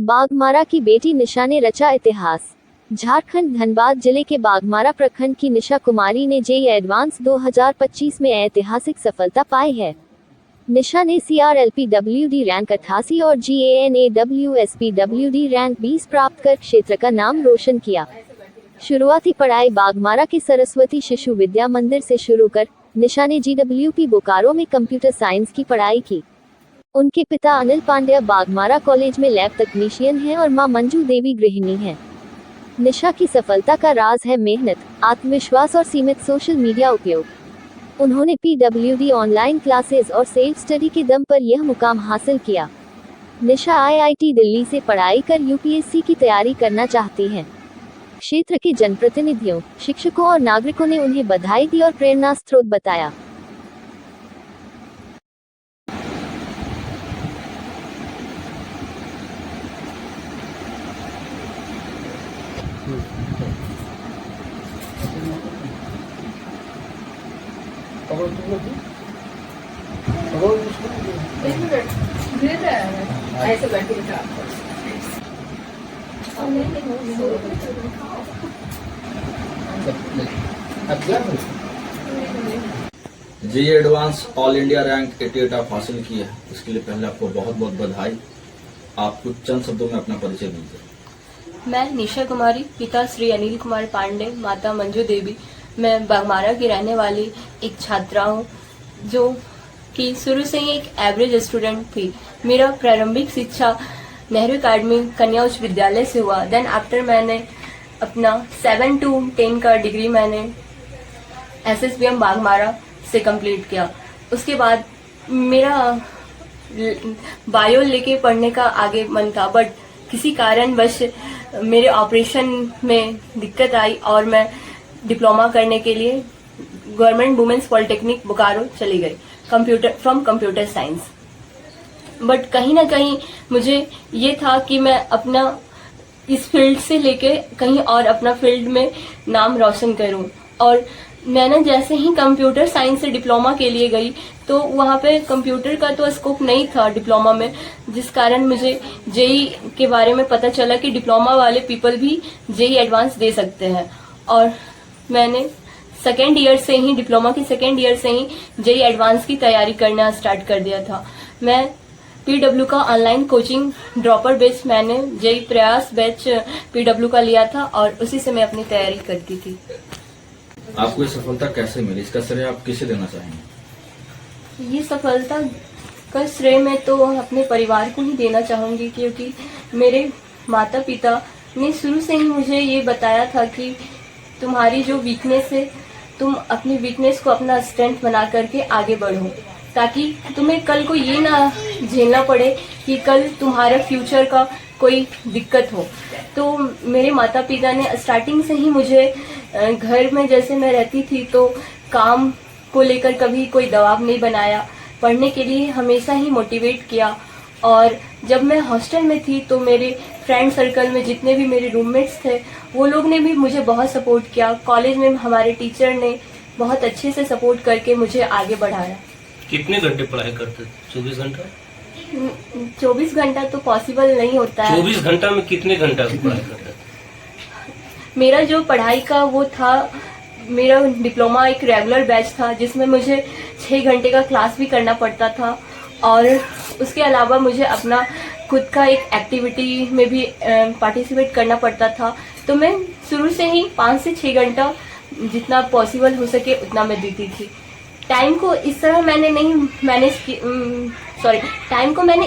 बाघमारा की बेटी निशा ने रचा इतिहास। झारखंड धनबाद जिले के बाघमारा प्रखंड की निशा कुमारी ने जेईई एडवांस 2025 में ऐतिहासिक सफलता पाई है। निशा ने CRLPWD रैंक 88 और GANAWSPWD रैंक 20 प्राप्त कर क्षेत्र का नाम रोशन किया। शुरुआती पढ़ाई बाघमारा के सरस्वती शिशु विद्या मंदिर से शुरू कर निशा ने GWP बोकारो में कंप्यूटर साइंस की पढ़ाई की। उनके पिता अनिल पांड्या बाघमारा कॉलेज में लैब तकनीशियन हैं और मां मंजू देवी गृहिणी हैं। निशा की सफलता का राज है मेहनत, आत्मविश्वास और सीमित सोशल मीडिया उपयोग। उन्होंने PWD ऑनलाइन क्लासेस और सेल्फ स्टडी के दम पर यह मुकाम हासिल किया। निशा IIT दिल्ली से पढ़ाई कर UPSC की तैयारी करना चाहती हैं। क्षेत्र के जनप्रतिनिधियों, शिक्षकों और नागरिकों ने उन्हें बधाई दी और प्रेरणा स्रोत बताया। JEE advance all India rank 88 आप हासिल की है, इसके लिए पहले आपको बहुत बहुत बधाई। आप कुछ चंद शब्दों में अपना परिचय दीजिए। मैं निशा कुमारी, पिता श्री अनिल कुमार पांडे, माता मंजू देवी। मैं बाघमारा की रहने वाली एक छात्रा हूँ जो कि शुरू से ही एक एवरेज स्टूडेंट थी। मेरा प्रारंभिक शिक्षा नेहरू अकेडमी कन्या उच्च विद्यालय से हुआ। देन आफ्टर मैंने अपना 7 to 10 का डिग्री मैंने SSBM बाघमारा से कंप्लीट किया। उसके बाद मेरा बायो लेके पढ़ने का आगे मन था, बट किसी कारणवश मेरे ऑपरेशन में दिक्कत आई और मैं डिप्लोमा करने के लिए गवर्नमेंट वुमेन्स पॉलिटेक्निक बोकारो चली गई, कंप्यूटर साइंस। बट कहीं ना कहीं मुझे ये था कि मैं अपना इस फील्ड से लेके कहीं और अपना फील्ड में नाम रोशन करूं। और मैंने जैसे ही कंप्यूटर साइंस से डिप्लोमा के लिए गई तो वहाँ पे कंप्यूटर का तो स्कोप नहीं था डिप्लोमा में, जिस कारण मुझे जेईई के बारे में पता चला कि डिप्लोमा वाले पीपल भी जेईई एडवांस दे सकते हैं। और मैंने सेकेंड ईयर से ही, डिप्लोमा की सेकेंड ईयर से ही जेईई एडवांस की तैयारी करना स्टार्ट कर दिया था। मैं PW का ऑनलाइन कोचिंग ड्रॉपर बैच, मैंने जेईई प्रयास बैच PW का लिया था और उसी से मैं अपनी तैयारी करती थी। आपको ये सफलता कैसे मिली, इसका श्रेय आप किसे देना चाहेंगे? ये सफलता का श्रेय मैं तो अपने परिवार को ही देना चाहूंगी, क्योंकि मेरे माता पिता ने शुरू से ही मुझे ये बताया था कि तुम्हारी जो वीकनेस है, तुम अपनी वीकनेस को अपना स्ट्रेंथ बना करके आगे बढ़ो, ताकि तुम्हें कल को ये ना झेलना पड़े कि कल तुम्हारा फ्यूचर का कोई दिक्कत हो। तो मेरे माता पिता ने स्टार्टिंग से ही मुझे घर में जैसे मैं रहती थी तो काम को लेकर कभी कोई दबाव नहीं बनाया, पढ़ने के लिए हमेशा ही मोटिवेट किया। और जब मैं हॉस्टल में थी तो मेरे फ्रेंड सर्कल में जितने भी मेरे रूममेट्स थे वो लोग ने भी मुझे बहुत सपोर्ट किया। कॉलेज में हमारे टीचर ने बहुत अच्छे से सपोर्ट करके मुझे आगे बढ़ाया। कितने घंटे पढ़ाई करते? 24 घंटा? 24 घंटा तो पॉसिबल नहीं होता है। 24 घंटा में कितने घंटा पढ़ाई करते? मेरा जो पढ़ाई का वो था, मेरा डिप्लोमा एक रेगुलर बैच था जिसमें मुझे 6 घंटे का क्लास भी करना पड़ता था। और उसके अलावा मुझे अपना खुद का एक एक्टिविटी में भी पार्टिसिपेट करना पड़ता था। तो मैं शुरू से ही 5 से 6 घंटा जितना पॉसिबल हो सके उतना मैं देती थी। टाइम को इस तरह मैंने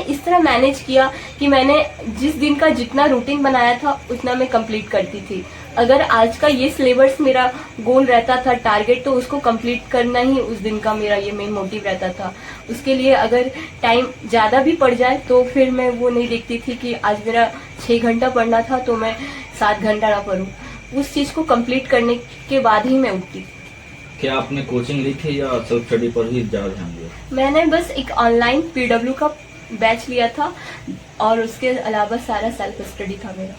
इस तरह मैनेज किया कि मैंने जिस दिन का जितना रूटीन बनाया था उतना मैं कंप्लीट करती थी। अगर आज का ये सिलेबस मेरा गोल रहता था, टारगेट, तो उसको कंप्लीट करना ही उस दिन का मेरा ये मेन मोटिव रहता था। उसके लिए अगर टाइम ज़्यादा भी पड़ जाए तो फिर मैं वो नहीं देखती थी कि आज मेरा 6 घंटा पढ़ना था तो मैं 7 घंटा ना पढूं। उस चीज़ को कंप्लीट करने के बाद ही मैं उठती थी। क्या आपने कोचिंग ली थी या सेल्फ स्टडी पर ही ज़्यादा ध्यान दिया? मैंने बस एक ऑनलाइन PW का बैच लिया था और उसके अलावा सारा सेल्फ स्टडी था मेरा।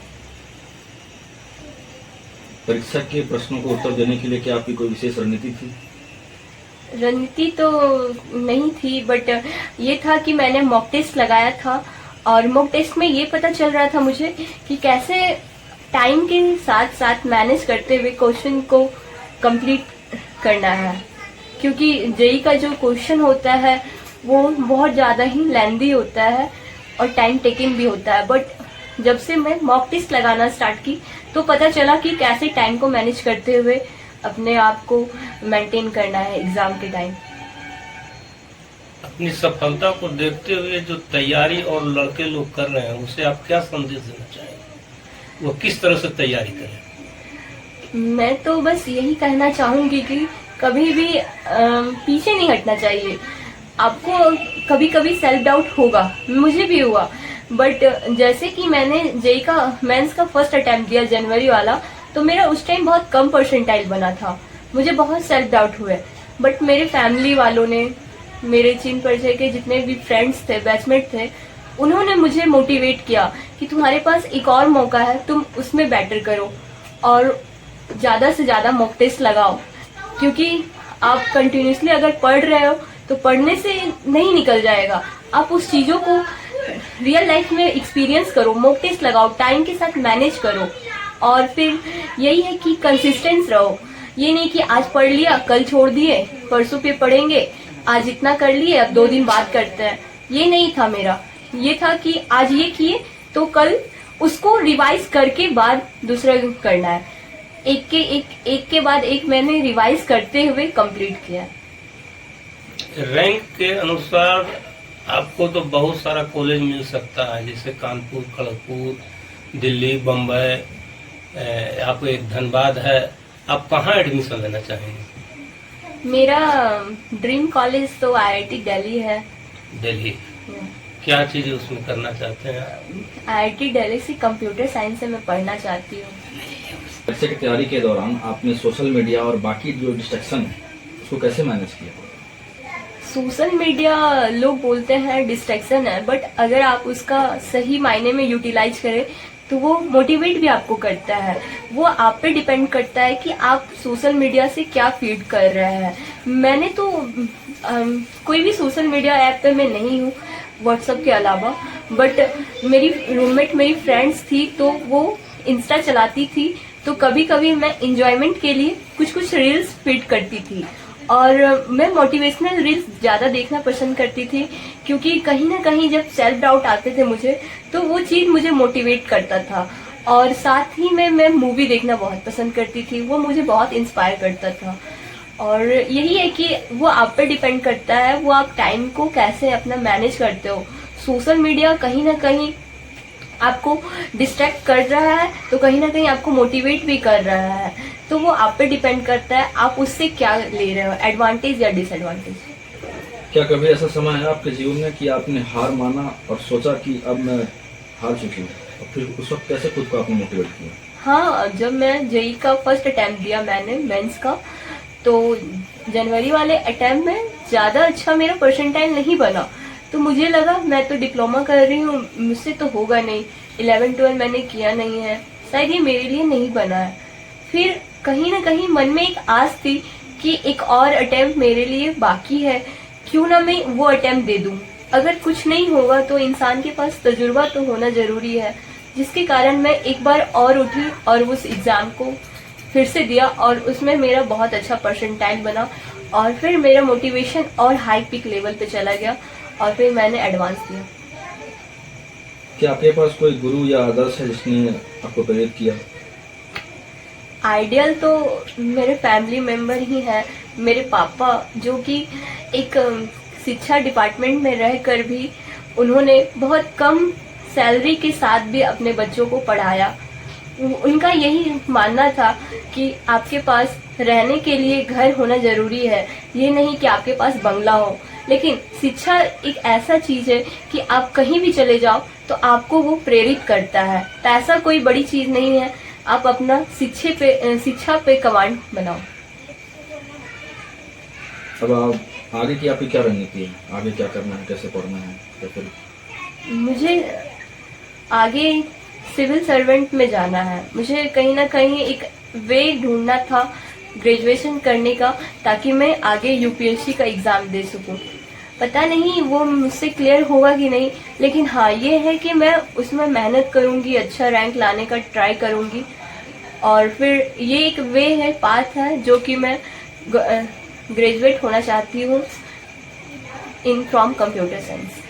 परीक्षा के प्रश्नों को उत्तर देने के लिए क्या आपकी कोई विशेष रणनीति थी? रणनीति तो नहीं थी, बट ये था कि मैंने मॉक टेस्ट लगाया था और मॉक टेस्ट में ये पता चल रहा था मुझे कि कैसे टाइम के साथ साथ मैनेज करते हुए क्वेश्चन को कंप्लीट करना है, क्योंकि जेई का जो क्वेश्चन होता है वो बहुत ज़्यादा ही लेंदी होता है और टाइम टेकिंग भी होता है। बट जब से मैं मॉक टेस्ट लगाना स्टार्ट की तो पता चला कि कैसे टाइम को मैनेज करते हुए अपने आप को मेंटेन करना है एग्जाम के टाइम। अपनी सफलता को देखते हुए जो तैयारी और लड़के लोग कर रहे हैं उसे आप क्या संदेश देना चाहेंगे? वो किस तरह से तैयारी करें? मैं तो बस यही कहना चाहूंगी कि कभी भी पीछे नहीं हटना चाहिए। आपको कभी कभी सेल्फ डाउट होगा, मुझे भी हुआ, बट जैसे कि मैंने जेई का मेंस का फर्स्ट अटेम्प्ट दिया जनवरी वाला, तो मेरा उस टाइम बहुत कम परसेंटाइल बना था, मुझे बहुत सेल्फ डाउट हुए। बट मेरे फैमिली वालों ने, मेरे चिन परिचय के जितने भी फ्रेंड्स थे, बैचमेट थे, उन्होंने मुझे मोटिवेट किया कि तुम्हारे पास एक और मौका है, तुम उसमें बेटर करो और ज़्यादा से ज़्यादा मॉक टेस्ट लगाओ, क्योंकि आप कंटिन्यूसली अगर पढ़ रहे हो तो पढ़ने से नहीं निकल जाएगा। आप उस चीज़ों को रियल लाइफ में एक्सपीरियंस करो, मॉक टेस्ट लगाओ, टाइम के साथ मैनेज करो और फिर यही है कि कंसिस्टेंस रहो। ये नहीं कि आज पढ़ लिया, कल छोड़ दिए, परसों पे पढ़ेंगे, आज इतना कर लिए, अब 2 दिन बाद करते हैं। ये नहीं था मेरा, ये था कि आज ये किए तो कल उसको रिवाइज करके बाद दूसरा करना है। एक के बाद एक मैंने रिवाइज करते हुए कंप्लीट किया। रैंक के अनुसार आपको तो बहुत सारा कॉलेज मिल सकता है, जैसे कानपुर, खड़गपुर, दिल्ली, बम्बई, आपको एक धनबाद है। आप कहाँ एडमिशन लेना चाहेंगे? मेरा ड्रीम कॉलेज तो आईआईटी दिल्ली है। दिल्ली क्या चीज उसमें करना चाहते हैं? आईआईटी दिल्ली से कंप्यूटर साइंस से मैं पढ़ना चाहती हूँ। परीक्षा की तैयारी के दौरान आपने सोशल मीडिया और बाकी जो डिस्ट्रैक्शन है उसको कैसे मैनेज किया? सोशल मीडिया लोग बोलते हैं डिस्ट्रैक्शन है, बट अगर आप उसका सही मायने में यूटिलाइज करें तो वो मोटिवेट भी आपको करता है। वो आप पे डिपेंड करता है कि आप सोशल मीडिया से क्या फीड कर रहे हैं। मैंने तो कोई भी सोशल मीडिया ऐप पे मैं नहीं हूँ व्हाट्सएप के अलावा, बट मेरी रूममेट, मेरी फ्रेंड्स थी तो वो इंस्टा चलाती थी, तो कभी कभी मैं इंजॉयमेंट के लिए कुछ कुछ रील्स फीड करती थी और मैं मोटिवेशनल रील्स ज़्यादा देखना पसंद करती थी, क्योंकि कहीं ना कहीं जब सेल्फ डाउट आते थे मुझे तो वो चीज़ मुझे मोटिवेट करता था। और साथ ही में मैं मूवी देखना बहुत पसंद करती थी, वो मुझे बहुत इंस्पायर करता था। और यही है कि वो आप पे डिपेंड करता है, वो आप टाइम को कैसे अपना मैनेज करते हो। सोशल मीडिया कहीं ना कहीं आपको डिस्ट्रैक्ट कर रहा है तो कहीं ना कहीं आपको मोटिवेट भी कर रहा है, तो वो आप पे डिपेंड करता है आप उससे क्या ले रहे हो, एडवांटेज या डिसएडवांटेज। क्या कभी ऐसा समय है आपके जीवन में कि आपने हार माना और सोचा कि अब मैं हार चुकी हूँ, और फिर उस वक्त कैसे खुद को आपने मोटिवेट किया? हाँ, जब मैं जेई का फर्स्ट अटेम्प्ट दिया मैंने मेंस का, तो जनवरी वाले अटेम्प्ट में ज़्यादा अच्छा मेरा परसेंटाइल नहीं बना, तो मुझे लगा मैं तो डिप्लोमा कर रही हूँ, मुझसे तो होगा नहीं, 11-12 मैंने किया नहीं है, शायद ये मेरे लिए नहीं बना है। फिर कहीं ना कहीं मन में एक आस थी कि एक और अटेम्प्ट मेरे लिए बाकी है, क्यों ना मैं वो अटेम्प्ट दे दूँ। अगर कुछ नहीं होगा तो इंसान के पास तजुर्बा तो होना ज़रूरी है, जिसके कारण मैं एक बार और उठी और उस एग्ज़ाम को फिर से दिया और उसमें मेरा बहुत अच्छा परसेंटाइल बना और फिर मेरा मोटिवेशन और हाई पिक लेवल पे चला गया और फिर मैंने एडवांस दिया। क्या आपके पास कोई गुरु या आदर्श है जिसने आपको प्रेरित किया? आइडियल तो मेरे फैमिली मेंबर ही हैं, मेरे पापा, जो कि एक शिक्षा डिपार्टमेंट में रहकर भी उन्होंने बहुत कम सैलरी के साथ भी अपने बच्चों को पढ़ाया। उनका यही मानना था कि आपके पास रहने के लिए घर होना जरूरी है, ये नहीं कि आपके पास बंगला हो। लेकिन शिक्षा एक ऐसा चीज है कि आप कहीं भी चले जाओ तो आपको वो प्रेरित करता है। पैसा कोई बड़ी चीज नहीं है, आप अपना शिक्षा पे कमांड बनाओ। अब आप आगे की आपकी क्या रणनीति है? आगे क्या करना है, कैसे पढ़ना है, या फिर? मुझे आगे सिविल सर्वेंट में जाना है। मुझे कहीं ना कहीं एक वे ढूंढना था ग्रेजुएशन करने का, ताकि मैं आगे यूपीएससी का एग्ज़ाम दे सकूं। पता नहीं वो मुझसे क्लियर होगा कि नहीं, लेकिन हाँ ये है कि मैं उसमें मेहनत करूँगी, अच्छा रैंक लाने का ट्राई करूँगी। और फिर ये एक वे है, पाथ है, जो कि मैं ग्रेजुएट होना चाहती हूँ इन फ्रॉम कंप्यूटर साइंस।